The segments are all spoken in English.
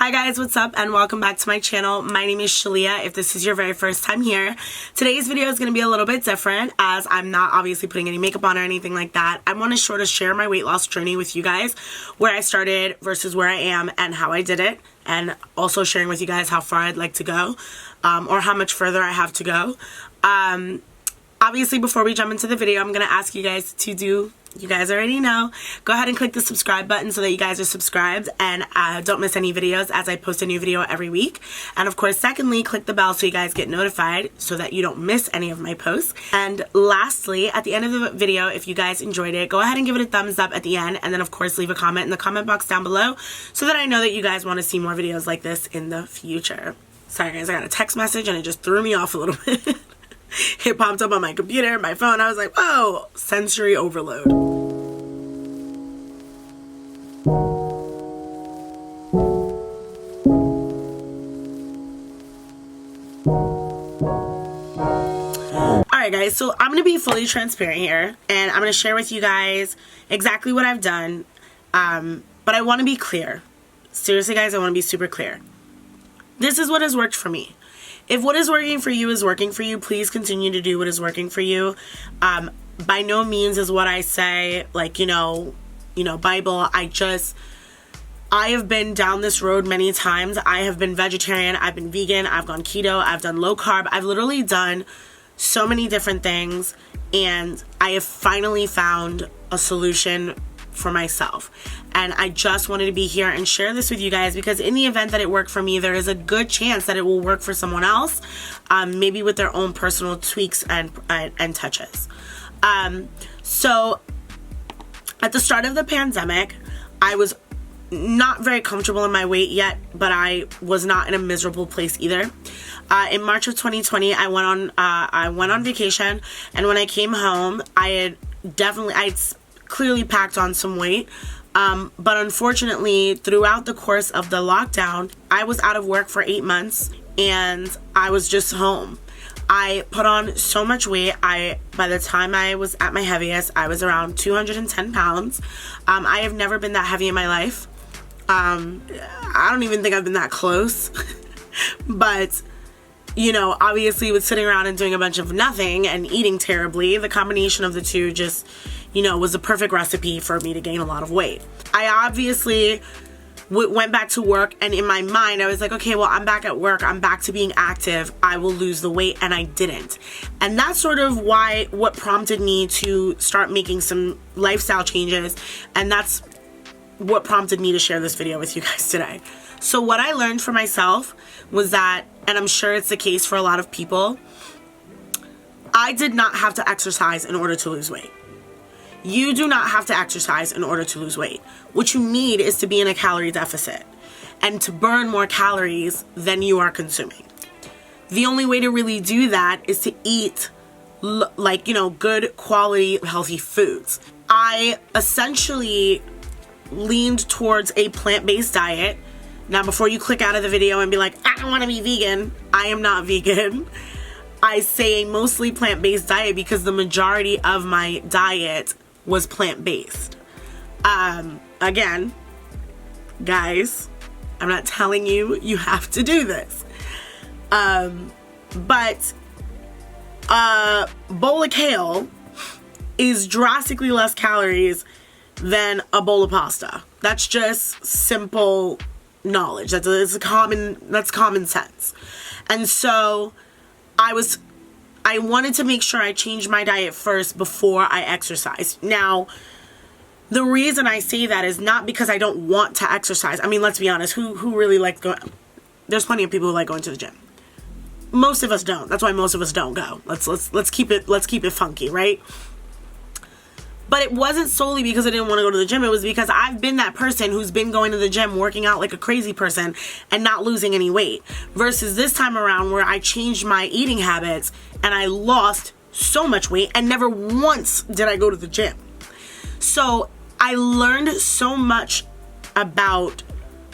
Hi guys, what's up and welcome back to my channel. My name is Chylia if this is your very first time here. Today's video is going to be a little bit different as I'm not obviously putting any makeup on or anything like that. I want to sort of share my weight loss journey with you guys, where I started versus where I am and how I did it, and also sharing with you guys how far I'd like to go or how much further I have to go. Obviously, before we jump into the video, I'm going to ask you guys to do, you guys already know, go ahead and click the subscribe button so that you guys are subscribed and don't miss any videos as I post a new video every week. And of course, secondly, click the bell so you guys get notified so that you don't miss any of my posts. And lastly, at the end of the video, if you guys enjoyed it, go ahead and give it a thumbs up at the end. And then of course, leave a comment in the comment box down below so that I know that you guys want to see more videos like this in the future. Sorry guys, I got a text message and it just threw me off a little bit. It popped up on my computer, my phone. I was like, whoa, sensory overload. Alright guys, so I'm going to be fully transparent here, and I'm going to share with you guys exactly what I've done, but I want to be clear. Seriously guys, I want to be super clear. This is what has worked for me. If what is working for you is working for you, please continue to do what is working for you. By no means is what I say, like, you know, Bible. I have been down this road many times. I have been vegetarian, I've been vegan, I've gone keto, I've done low carb. I've literally done so many different things, and I have finally found a solution for myself. And I just wanted to be here and share this with you guys because in the event that it worked for me, there is a good chance that it will work for someone else, maybe with their own personal tweaks and touches. So at the start of the pandemic, I was not very comfortable in my weight yet, but I was not in a miserable place either. In March of 2020, I went on vacation, and when I came home, I'd clearly packed on some weight. But unfortunately, throughout the course of the lockdown, I was out of work for 8 months and I was just home. I put on so much weight. By the time I was at my heaviest, I was around 210 pounds. I have never been that heavy in my life. I don't even think I've been that close. But, you know, obviously with sitting around and doing a bunch of nothing and eating terribly, the combination of the two just, you know, was a perfect recipe for me to gain a lot of weight. I obviously went back to work, and in my mind I was like, okay, well, I'm back at work, I'm back to being active, I will lose the weight, and I didn't. And that's sort of what prompted me to start making some lifestyle changes, and that's what prompted me to share this video with you guys today. So what I learned for myself was that, and I'm sure it's the case for a lot of people, I did not have to exercise in order to lose weight. You do not have to exercise in order to lose weight. What you need is to be in a calorie deficit and to burn more calories than you are consuming. The only way to really do that is to eat like, you know, good quality, healthy foods. I essentially leaned towards a plant-based diet. Now, before you click out of the video and be like, I don't want to be vegan, I am not vegan. I say a mostly plant-based diet because the majority of my diet was plant-based. Again, guys, I'm not telling you you have to do this. But a bowl of kale is drastically less calories than a bowl of pasta. That's just simple knowledge. That's common sense. And so I wanted to make sure I changed my diet first before I exercised. Now, the reason I say that is not because I don't want to exercise. I mean, let's be honest, who really likes going? There's plenty of people who like going to the gym. Most of us don't. That's why most of us don't go. Let's keep it funky, right? But it wasn't solely because I didn't want to go to the gym. It was because I've been that person who's been going to the gym, working out like a crazy person and not losing any weight. Versus this time around where I changed my eating habits and I lost so much weight and never once did I go to the gym. So I learned so much about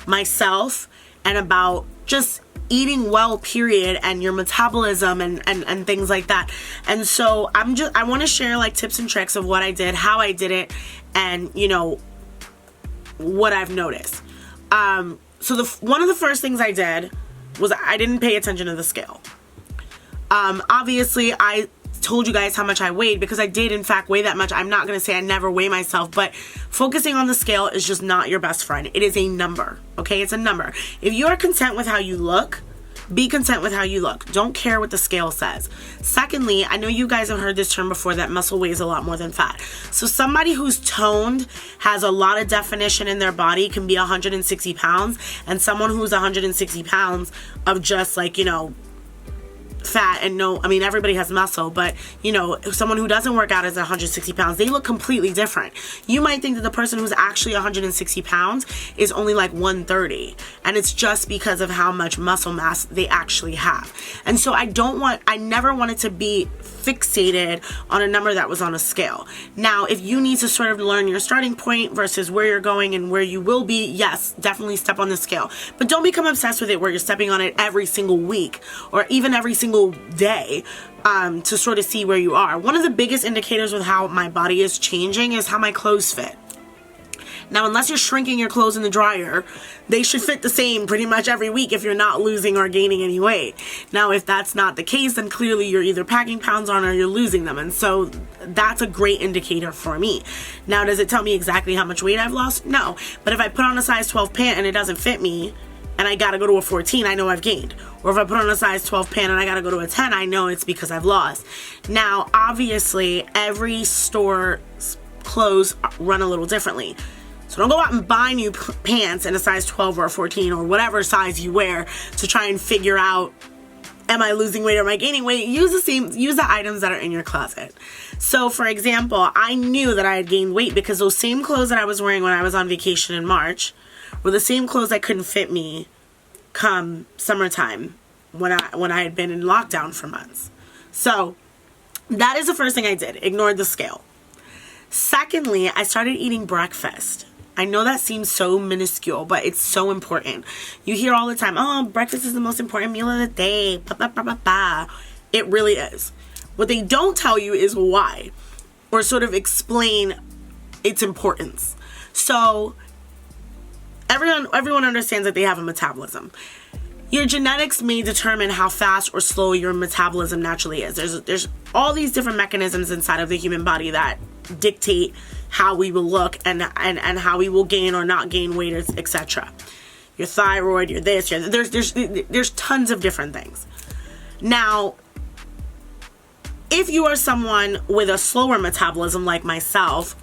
myself and about just eating well, period, and your metabolism and things like that. And so I want to share like tips and tricks of what I did, how I did it, and you know what I've noticed. So one of the first things I did was I didn't pay attention to the scale. Obviously, I told you guys how much I weighed because I did in fact weigh that much. I'm not going to say I never weigh myself, but focusing on the scale is just not your best friend. It is a number, okay? It's a number. If you are content with how you look, be content with how you look. Don't care what the scale says. Secondly, I know you guys have heard this term before, that muscle weighs a lot more than fat. So somebody who's toned, has a lot of definition in their body, can be 160 pounds, and someone who's 160 pounds of just like, you know, fat and no, I mean, everybody has muscle, but you know, someone who doesn't work out is 160 pounds, they look completely different. You might think that the person who's actually 160 pounds is only like 130, and it's just because of how much muscle mass they actually have. And so I never wanted to be fixated on a number that was on a scale. Now, if you need to sort of learn your starting point versus where you're going and where you will be, yes, definitely step on the scale. But don't become obsessed with it where you're stepping on it every single week or even every single day to sort of see where you are. One of the biggest indicators with how my body is changing is how my clothes fit. Now, unless you're shrinking your clothes in the dryer, they should fit the same pretty much every week if you're not losing or gaining any weight. Now, if that's not the case, then clearly you're either packing pounds on or you're losing them. And so that's a great indicator for me. Now, does it tell me exactly how much weight I've lost? No. But if I put on a size 12 pant and it doesn't fit me, and I gotta go to a 14, I know I've gained. Or if I put on a size 12 pant and I gotta go to a 10, I know it's because I've lost. Now, obviously, every store's clothes run a little differently. So don't go out and buy new pants in a size 12 or a 14 or whatever size you wear to try and figure out, am I losing weight or am I gaining weight? Use the items that are in your closet. So for example, I knew that I had gained weight because those same clothes that I was wearing when I was on vacation in March were the same clothes that couldn't fit me come summertime when I had been in lockdown for months. So that is the first thing I did, ignored the scale. Secondly, I started eating breakfast. I know that seems so minuscule, but it's so important. You hear all the time, oh, breakfast is the most important meal of the day. Bah, bah, bah, bah, bah. It really is. What they don't tell you is why, or sort of explain its importance. So everyone understands that they have a metabolism. Your genetics may determine how fast or slow your metabolism naturally is. There's all these different mechanisms inside of the human body that dictate how we will look and how we will gain or not gain weight, etc. Your thyroid, your this, your there's tons of different things. Now, if you are someone with a slower metabolism like myself,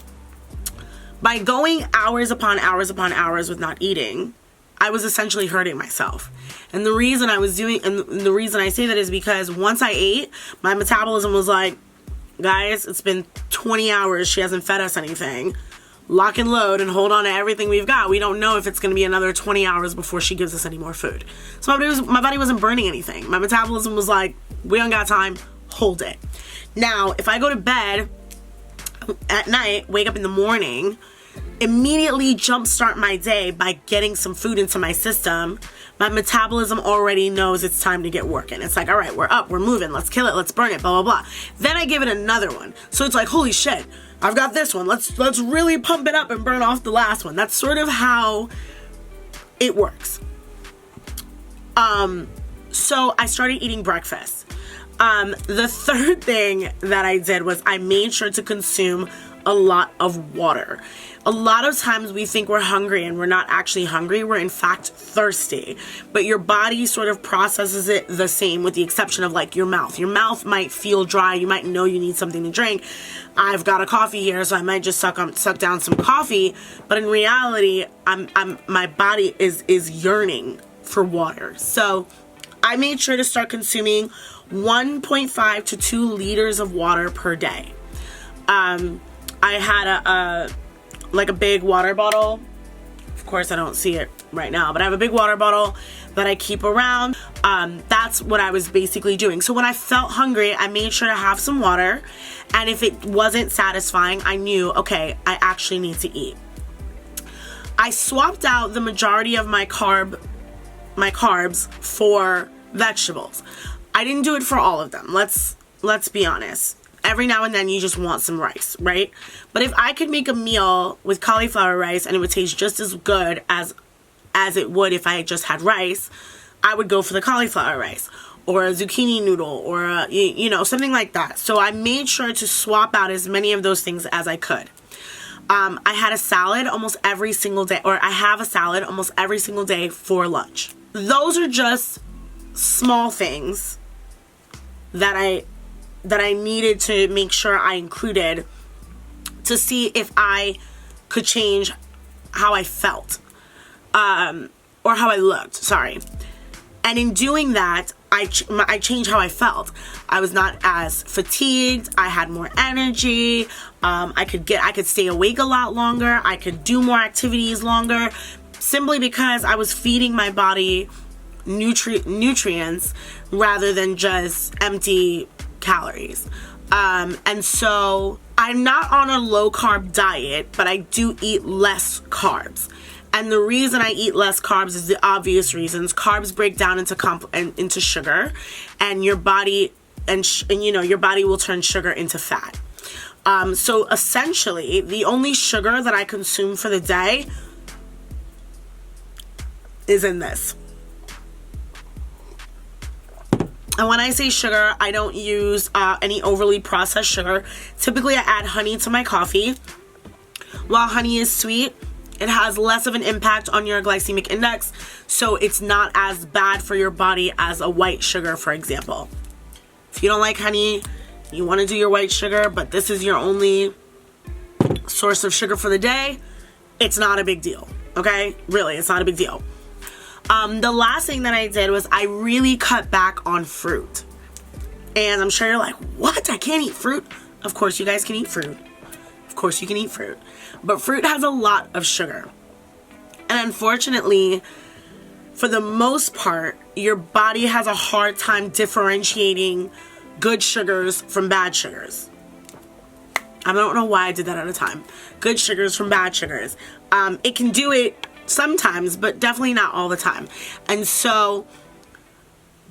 by going hours upon hours upon hours with not eating, I was essentially hurting myself. And the reason the reason I say that is because once I ate, my metabolism was like, guys, it's been 20 hours. She hasn't fed us anything. Lock and load and hold on to everything we've got. We don't know if it's going to be another 20 hours before she gives us any more food. So my body wasn't burning anything. My metabolism was like, we don't got time. Hold it. Now, if I go to bed at night, wake up in the morning, immediately jumpstart my day by getting some food into my system, my metabolism already knows it's time to get working. It's like, all right, we're up, we're moving, let's kill it, let's burn it, blah, blah, blah. Then I give it another one. So it's like, holy shit, I've got this one. Let's really pump it up and burn off the last one. That's sort of how it works. So I started eating breakfast. The third thing that I did was I made sure to consume a lot of water. A lot of times we think we're hungry and we're not actually hungry. We're in fact thirsty. But your body sort of processes it the same, with the exception of like your mouth. Your mouth might feel dry. You might know you need something to drink. I've got a coffee here, so I might just suck down some coffee. But in reality, my body is yearning for water. So I made sure to start consuming 1.5 to 2 liters of water per day. I had a big water bottle. Of course, I don't see it right now, but I have a big water bottle that I keep around. That's what I was basically doing. So when I felt hungry, I made sure to have some water. And if it wasn't satisfying, I knew, okay, I actually need to eat. I swapped out the majority of my carbs for vegetables. I didn't do it for all of them. Let's be honest. Every now and then you just want some rice, right? But if I could make a meal with cauliflower rice and it would taste just as good as as it would if I just had rice, I would go for the cauliflower rice or a zucchini noodle or a, you know, something like that. So I made sure to swap out as many of those things as I could. I had a salad almost every single day, or I have a salad almost every single day for lunch. Those are just small things that I needed to make sure I included to see if I could change how I felt, or how I looked, sorry. And in doing that, I changed how I felt. I was not as fatigued. I had more energy. I could stay awake a lot longer. I could do more activities longer, simply because I was feeding my body nutrients rather than just empty calories. And so I'm not on a low carb diet, but I do eat less carbs. And the reason I eat less carbs is the obvious reasons. Carbs break down into sugar, and your body your body will turn sugar into fat. So essentially, the only sugar that I consume for the day is in this. And when I say sugar, I don't use any overly processed sugar. Typically, I add honey to my coffee. While honey is sweet, it has less of an impact on your glycemic index, so it's not as bad for your body as a white sugar, for example. If you don't like honey, you want to do your white sugar, but this is your only source of sugar for the day, it's not a big deal, okay? Really, it's not a big deal. The last thing that I did was I really cut back on fruit. And I'm sure you're like, what? I can't eat fruit? Of course you guys can eat fruit. Of course you can eat fruit. But fruit has a lot of sugar. And unfortunately, for the most part, your body has a hard time differentiating good sugars from bad sugars. I don't know why I did that at a time. Good sugars from bad sugars. It can do it sometimes, but definitely not all the time. And so,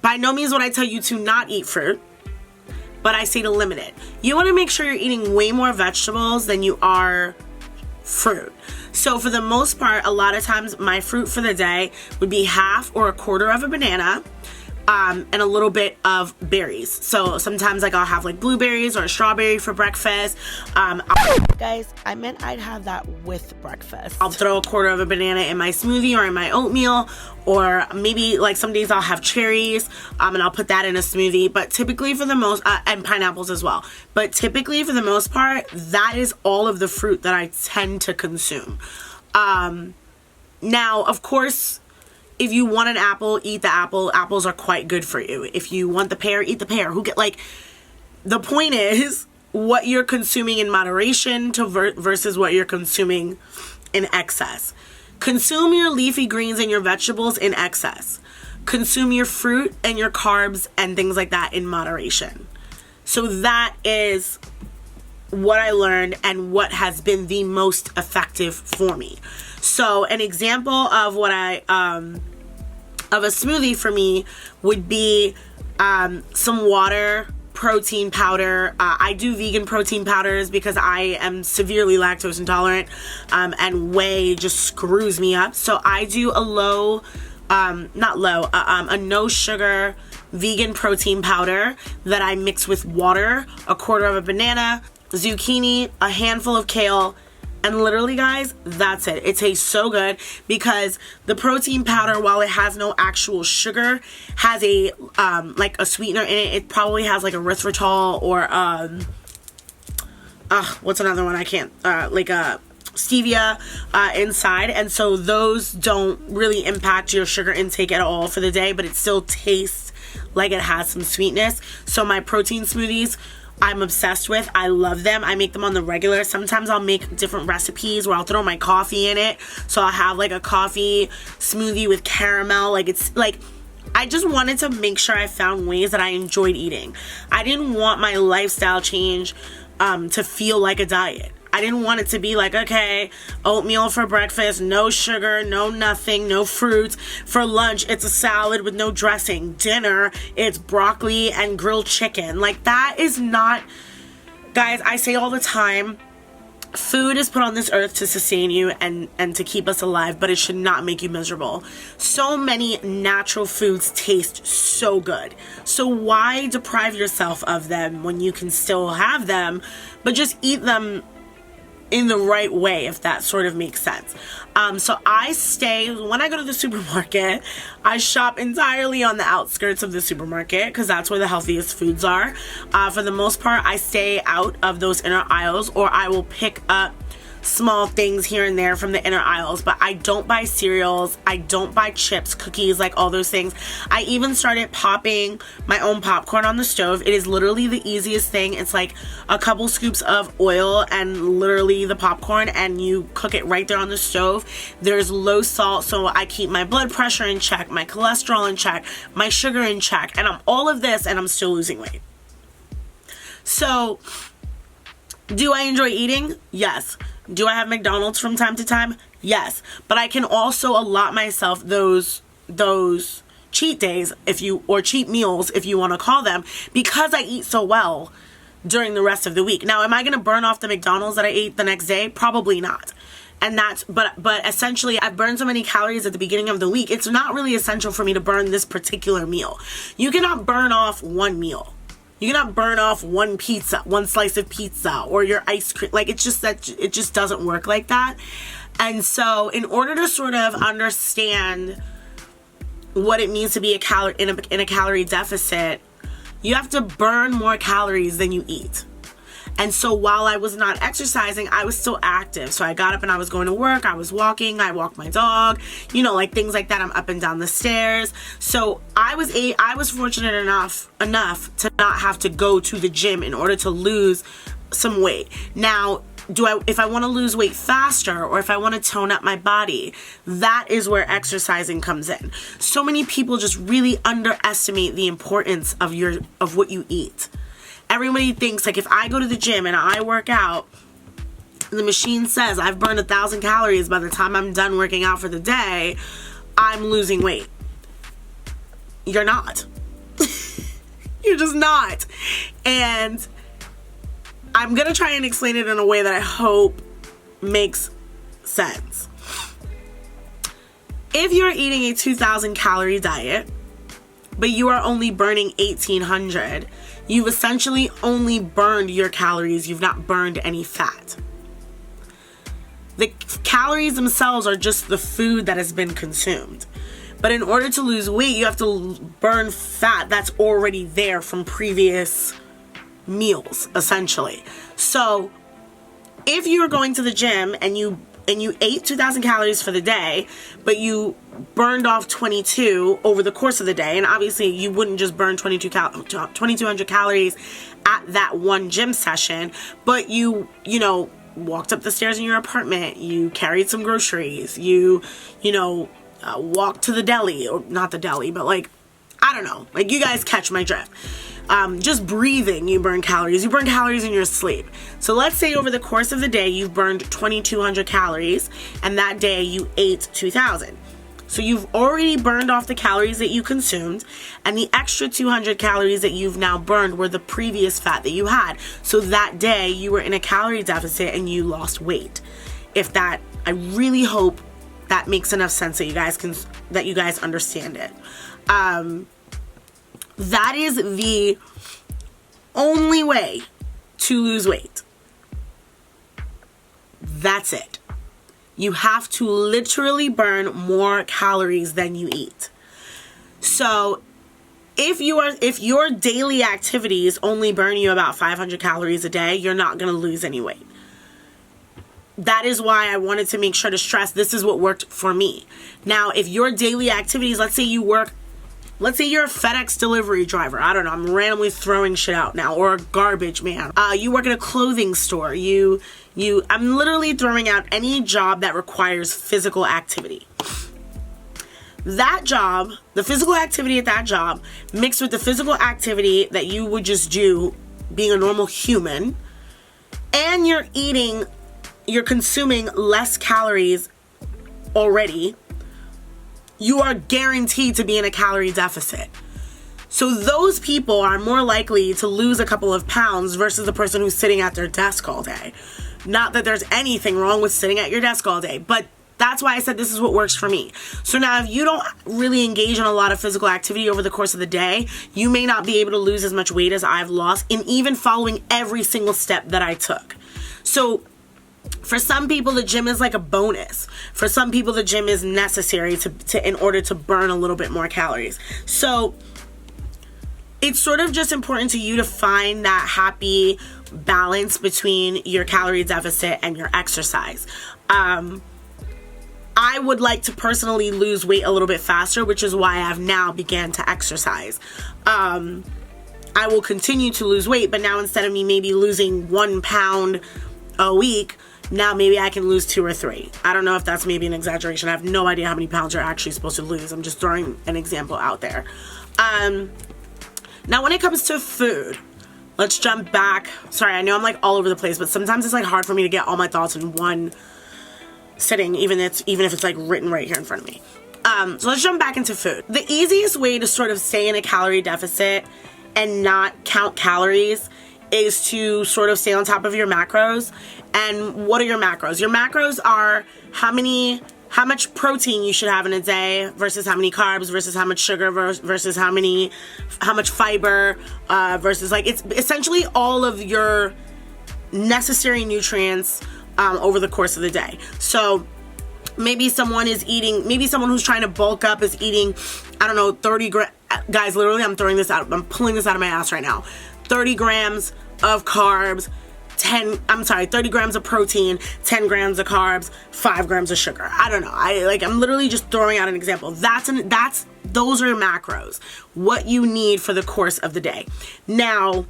by no means would I tell you to not eat fruit, but I say to limit it. You want to make sure you're eating way more vegetables than you are fruit. So for the most part, a lot of times my fruit for the day would be half or a quarter of a banana, and a little bit of berries. So sometimes like I'll have like blueberries or a strawberry for breakfast. Guys, I meant I'd have that with breakfast. I'll throw a quarter of a banana in my smoothie or in my oatmeal, or maybe like some days I'll have cherries, and I'll put that in a smoothie. But typically for the most, and pineapples as well. But typically for the most part, that is all of the fruit that I tend to consume. Now, of course, if you want an apple, eat the apple. Apples are quite good for you. If you want the pear, eat the pear. The point is what you're consuming in moderation versus what you're consuming in excess. Consume your leafy greens and your vegetables in excess. Consume your fruit and your carbs and things like that in moderation. So that is what I learned and what has been the most effective for me. So an example of what of a smoothie for me would be some water, protein powder. I do vegan protein powders because I am severely lactose intolerant, and whey just screws me up. So I do a no sugar vegan protein powder that I mix with water, a quarter of a banana, zucchini, a handful of kale, and literally, guys, that's it. It tastes so good because the protein powder, while it has no actual sugar, has a like a sweetener in it. It probably has like erythritol or what's another one? I can't like stevia inside, and so those don't really impact your sugar intake at all for the day, but it still tastes like it has some sweetness. So my protein smoothies, I'm obsessed with. I love them. I make them on the regular. Sometimes I'll make different recipes where I'll throw my coffee in it. So I'll have like a coffee smoothie with caramel. Like, it's like, I just wanted to make sure I found ways that I enjoyed eating. I didn't want my lifestyle change to feel like a diet. I didn't want it to be like, okay, oatmeal for breakfast, no sugar, no nothing, no fruit. For lunch, it's a salad with no dressing. Dinner, it's broccoli and grilled chicken. Like, that is not, guys, I say all the time, Food is put on this earth to sustain you and to keep us alive, but it should not make you miserable. So many natural foods taste so good. So why deprive yourself of them when you can still have them, but just eat them in the right way, if that sort of makes sense. So when I go to the supermarket, I shop entirely on the outskirts of the supermarket because that's where the healthiest foods are. For the most part, I stay out of those inner aisles, or I will pick up small things here and there from the inner aisles, but I don't buy cereals, I don't buy chips, cookies, like all those things. I even started popping my own popcorn on the stove. It is literally the easiest thing. It's like a couple scoops of oil and literally the popcorn, and you cook it right there on the stove. There's low salt, so I keep my blood pressure in check, my cholesterol in check, my sugar in check, and I'm all of this and I'm still losing weight. So do I enjoy eating? Yes. Do I have McDonald's from time to time? Yes. But I can also allot myself those cheat days, or cheat meals, if you want to call them, because I eat so well during the rest of the week. Now, am I going to burn off the McDonald's that I ate the next day? Probably not. And but essentially, I've burned so many calories at the beginning of the week, it's not really essential for me to burn this particular meal. You cannot burn off one meal. You cannot burn off one slice of pizza, or your ice cream. Like, it's just that it just doesn't work like that. And so in order to sort of understand what it means to be in a calorie deficit, you have to burn more calories than you eat. And so while I was not exercising, I was still active. So I got up and I was going to work. I was walking. I walked my dog. Like things like that. I'm up and down the stairs. So I was fortunate enough to not have to go to the gym in order to lose some weight. Now, if I want to lose weight faster, or if I want to tone up my body, that is where exercising comes in. So many people just really underestimate the importance of what you eat. Everybody thinks, like, if I go to the gym and I work out, the machine says I've burned 1,000 calories by the time I'm done working out for the day, I'm losing weight. You're not. You're just not. And I'm going to try and explain it in a way that I hope makes sense. If you're eating a 2,000 calorie diet, but you are only burning 1,800, you've essentially only burned your calories. You've not burned any fat. The calories themselves are just the food that has been consumed. But in order to lose weight, you have to burn fat that's already there from previous meals, essentially. So if you're going to the gym and you ate 2,000 calories for the day, but you burned off 22 over the course of the day, and obviously you wouldn't just burn 2,200 calories at that one gym session, but you walked up the stairs in your apartment, you carried some groceries, you walked to the deli, or not the deli, but like, I don't know, like, you guys catch my drift. Just breathing, you burn calories. You burn calories in your sleep. So let's say over the course of the day, you've burned 2,200 calories, and that day you ate 2,000. So you've already burned off the calories that you consumed, and the extra 200 calories that you've now burned were the previous fat that you had. So that day you were in a calorie deficit and you lost weight. I really hope that makes enough sense that you guys understand it. That is the only way to lose weight. That's it. You have to literally burn more calories than you eat. So if your daily activities only burn you about 500 calories a day, you're not going to lose any weight. That is why I wanted to make sure to stress this is what worked for me. Now, if your daily activities, let's say you're a FedEx delivery driver. I don't know. I'm randomly throwing shit out now. Or a garbage man. You work at a clothing store. I'm literally throwing out any job that requires physical activity. That job, the physical activity at that job, mixed with the physical activity that you would just do being a normal human, and you're consuming less calories already, you are guaranteed to be in a calorie deficit. So those people are more likely to lose a couple of pounds versus the person who's sitting at their desk all day. Not that there's anything wrong with sitting at your desk all day, but that's why I said this is what works for me. So now if you don't really engage in a lot of physical activity over the course of the day, you may not be able to lose as much weight as I've lost in even following every single step that I took. So for some people, the gym is like a bonus. For some people, the gym is necessary to in order to burn a little bit more calories. So it's sort of just important to you to find that happy balance between your calorie deficit and your exercise. I would like to personally lose weight a little bit faster, which is why I've now began to exercise. I will continue to lose weight, but now instead of me maybe losing 1 pound a week, now maybe I can lose 2 or 3. I don't know if that's maybe an exaggeration. I have no idea how many pounds you're actually supposed to lose. I'm just throwing an example out there. Now when it comes to food, let's jump back. Sorry, I know I'm like all over the place, but sometimes it's like hard for me to get all my thoughts in one sitting, even if it's like written right here in front of me. So let's jump back into food. The easiest way to sort of stay in a calorie deficit and not count calories is to sort of stay on top of your macros. And what are your macros? Your macros are how much protein you should have in a day versus how many carbs versus how much sugar versus how much fiber versus like it's essentially all of your necessary nutrients over the course of the day. So maybe someone who's trying to bulk up is eating, I don't know, 30 grams. Guys, literally, I'm pulling this out of my ass right now. 30 grams of carbs, 30 grams of protein, 10 grams of carbs, 5 grams of sugar. I don't know. I'm literally just throwing out an example. Those are macros. What you need for the course of the day. Now,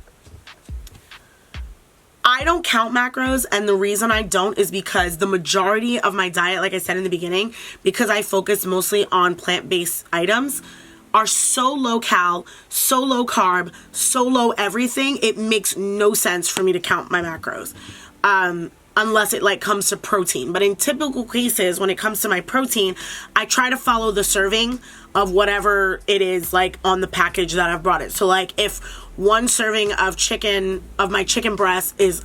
I don't count macros, and the reason I don't is because the majority of my diet, like I said in the beginning, because I focus mostly on plant-based items, are so low cal, so low carb, so low everything, it makes no sense for me to count my macros. Unless it like comes to protein. But in typical cases, when it comes to my protein, I try to follow the serving of whatever it is like on the package that I've brought it. So like if one serving of my chicken breast is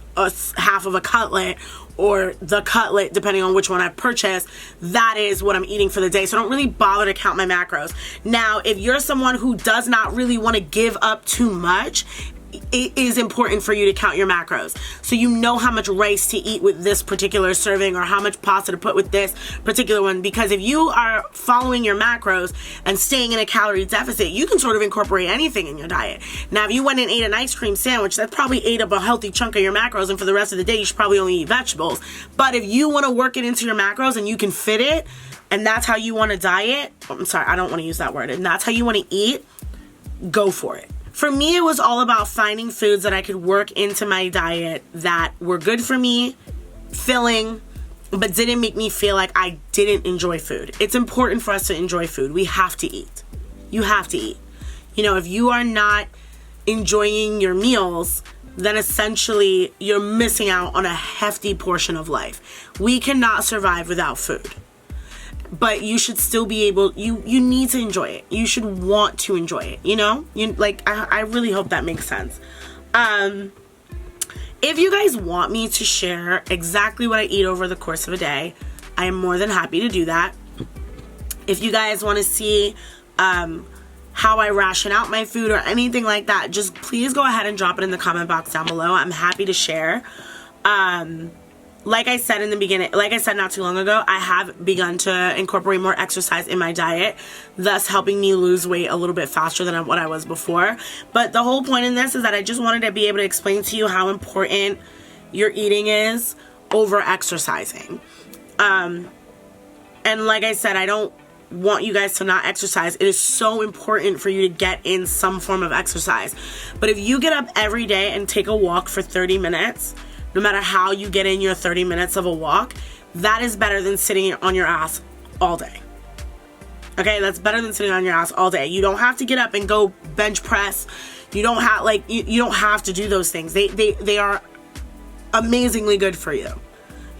half of a cutlet, or the cutlet, depending on which one I purchase, that is what I'm eating for the day. So I don't really bother to count my macros. Now, if you're someone who does not really want to give up too much, it is important for you to count your macros. So you know how much rice to eat with this particular serving or how much pasta to put with this particular one. Because if you are following your macros and staying in a calorie deficit, you can sort of incorporate anything in your diet. Now, if you went and ate an ice cream sandwich, that probably ate up a healthy chunk of your macros, and for the rest of the day, you should probably only eat vegetables. But if you want to work it into your macros and you can fit it, and that's how you want to diet, I'm sorry, I don't want to use that word, and that's how you want to eat, go for it. For me, it was all about finding foods that I could work into my diet that were good for me, filling, but didn't make me feel like I didn't enjoy food. It's important for us to enjoy food. We have to eat. You have to eat. You know, if you are not enjoying your meals, then essentially you're missing out on a hefty portion of life. We cannot survive without food. But you should still be able, you need to enjoy it. You should want to enjoy it, you know? I really hope that makes sense. If you guys want me to share exactly what I eat over the course of a day, I am more than happy to do that. If you guys want to see how I ration out my food or anything like that, just please go ahead and drop it in the comment box down below. I'm happy to share. Like I said in the beginning, like I said not too long ago, I have begun to incorporate more exercise in my diet, thus helping me lose weight a little bit faster than what I was before. But the whole point in this is that I just wanted to be able to explain to you how important your eating is over exercising. And like I said, I don't want you guys to not exercise. It is so important for you to get in some form of exercise. But if you get up every day and take a walk for 30 minutes, no matter how you get in your 30 minutes of a walk, that is better than sitting on your ass all day. Okay, that's better than sitting on your ass all day. You don't have to get up and go bench press. You don't have you don't have to do those things. They are amazingly good for you.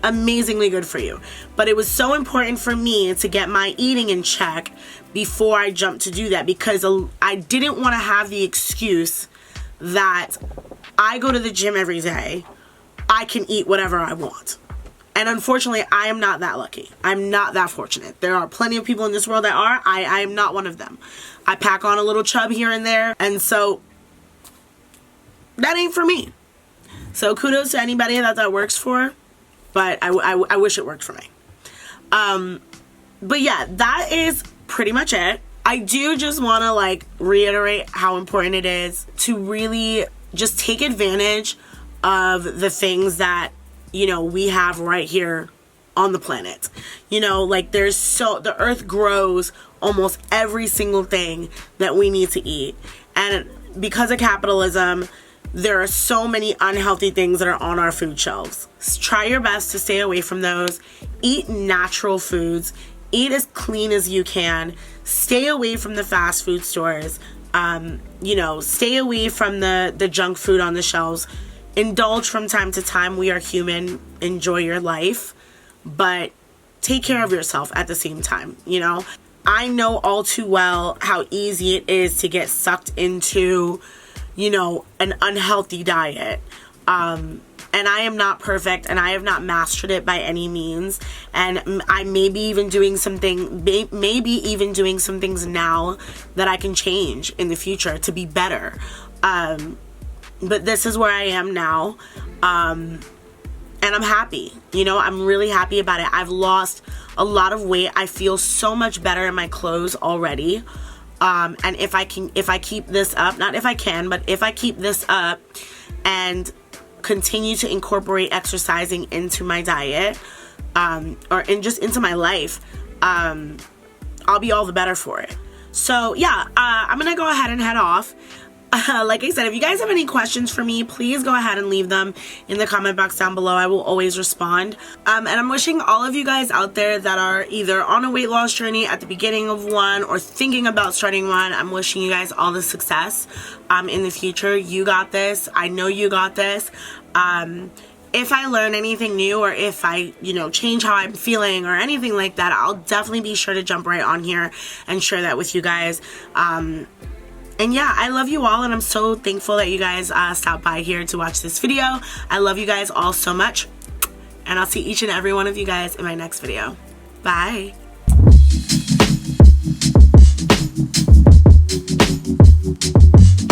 Amazingly good for you. But it was so important for me to get my eating in check before I jumped to do that, because I didn't want to have the excuse that I go to the gym every day. I can eat whatever I want. And unfortunately, I am not that lucky. I'm not that fortunate. There are plenty of people in this world that are. I am not one of them. I pack on a little chub here and there, and so that ain't for me. So kudos to anybody that works for, but I wish it worked for me. But yeah, that is pretty much it. I do just want to like reiterate how important it is to really just take advantage of the things that, you know, we have right here on the planet. You know, like the earth grows almost every single thing that we need to eat. And because of capitalism, there are so many unhealthy things that are on our food shelves. Try your best to stay away from those. Eat natural foods. Eat as clean as you can. Stay away from the fast food stores. You know, stay away from the junk food on the shelves. Indulge from time to time. We are human. Enjoy your life. But take care of yourself at the same time, you know? I know all too well how easy it is to get sucked into, you know, an unhealthy diet. And I am not perfect, and I have not mastered it by any means. And I may be even doing something, maybe even doing some things now that I can change in the future to be better. But this is where I am now. And I'm happy. You know, I'm really happy about it. I've lost a lot of weight. I feel so much better in my clothes already. And if I keep this up, not if I can, but if I keep this up and continue to incorporate exercising into my diet, just into my life, I'll be all the better for it. So yeah, I'm gonna go ahead and head off. Like I said, if you guys have any questions for me, please go ahead and leave them in the comment box down below. I will always respond. And I'm wishing all of you guys out there that are either on a weight loss journey at the beginning of one or thinking about starting one, I'm wishing you guys all the success in the future. You got this. I know you got this. If I learn anything new, or if I, you know, change how I'm feeling or anything like that, I'll definitely be sure to jump right on here and share that with you guys. And yeah, I love you all, and I'm so thankful that you guys stopped by here to watch this video. I love you guys all so much, and I'll see each and every one of you guys in my next video. Bye.